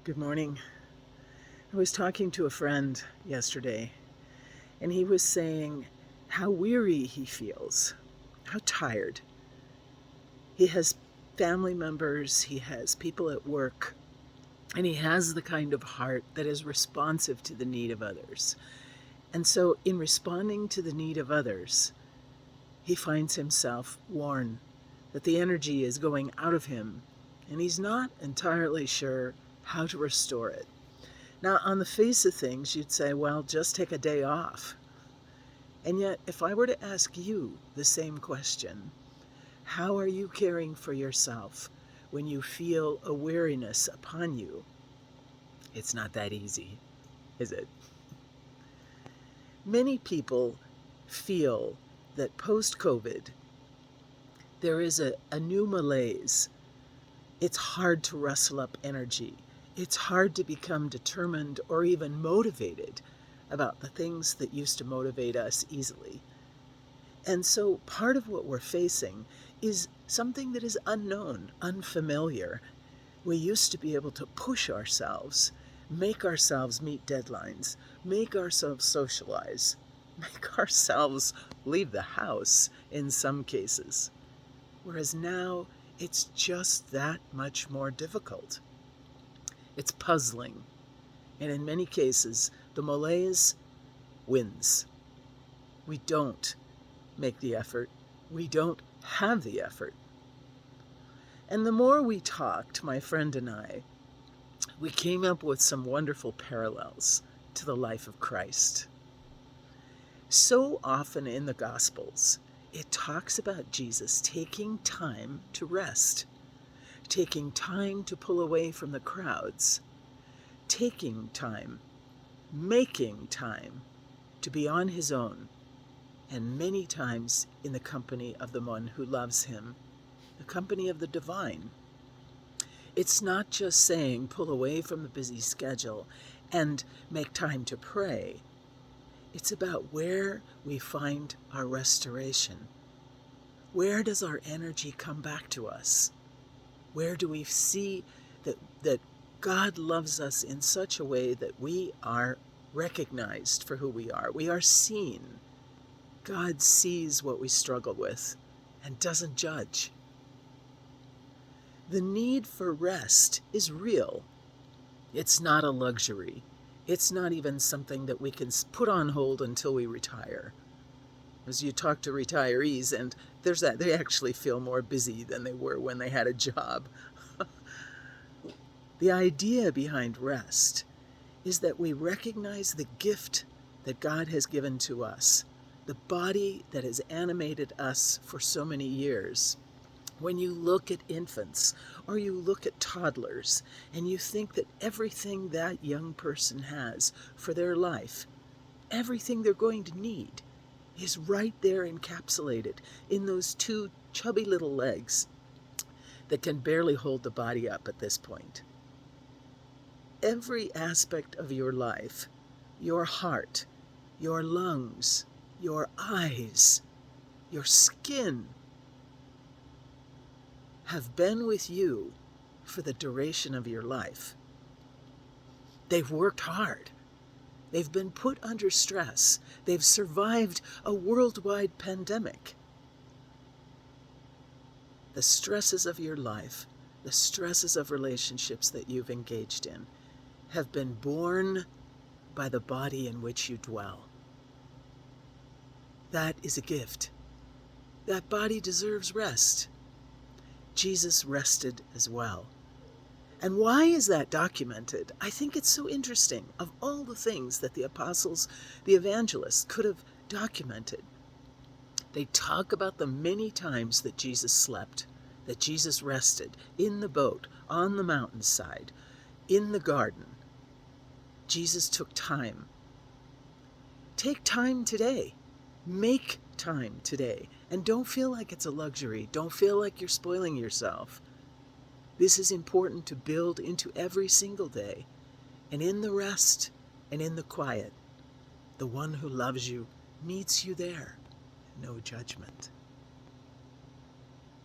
Good morning. I was talking to a friend yesterday, and he was saying how weary he feels, how tired. He has family members, he has people at work, and he has the kind of heart that is responsive to the need of others. And so, in responding to the need of others, he finds himself worn, that the energy is going out of him, and he's not entirely sure how to restore it. Now, on the face of things, you'd say, well, just take a day off. And yet, if I were to ask you the same question, how are you caring for yourself when you feel a weariness upon you? It's not that easy, is it? Many people feel that post-COVID, there is a new malaise. It's hard to rustle up energy. It's hard to become determined or even motivated about the things that used to motivate us easily. And so part of what we're facing is something that is unknown, unfamiliar. We used to be able to push ourselves, make ourselves meet deadlines, make ourselves socialize, make ourselves leave the house in some cases. Whereas now, it's just that much more difficult. It's puzzling. And in many cases, the malaise wins. We don't make the effort. We don't have the effort. And the more we talked, my friend and I, we came up with some wonderful parallels to the life of Christ. So often in the Gospels, it talks about Jesus taking time to rest, taking time to pull away from the crowds, taking time, making time to be on his own, and many times in the company of the one who loves him, the company of the divine. It's not just saying pull away from the busy schedule and make time to pray. It's about where we find our restoration. Where does our energy come back to us? Where do we see that God loves us in such a way that we are recognized for who we are? We are seen. God sees what we struggle with and doesn't judge. The need for rest is real. It's not a luxury. It's not even something that we can put on hold until we retire. As you talk to retirees, and there's that, they actually feel more busy than they were when they had a job. The idea behind rest is that we recognize the gift that God has given to us, the body that has animated us for so many years. When you look at infants or you look at toddlers and you think that everything that young person has for their life, everything they're going to need, is right there encapsulated in those two chubby little legs that can barely hold the body up at this point. Every aspect of your life, your heart, your lungs, your eyes, your skin, have been with you for the duration of your life. They've worked hard. They've been put under stress. They've survived a worldwide pandemic. The stresses of your life, the stresses of relationships that you've engaged in, have been borne by the body in which you dwell. That is a gift. That body deserves rest. Jesus rested as well. And why is that documented? I think it's so interesting. Of all the things that the apostles, the evangelists could have documented, they talk about the many times that Jesus slept, that Jesus rested in the boat, on the mountainside, in the garden. Jesus took time. Take time today. Make time today. And don't feel like it's a luxury. Don't feel like you're spoiling yourself. This is important to build into every single day. And in the rest and in the quiet, the one who loves you meets you there. No judgment.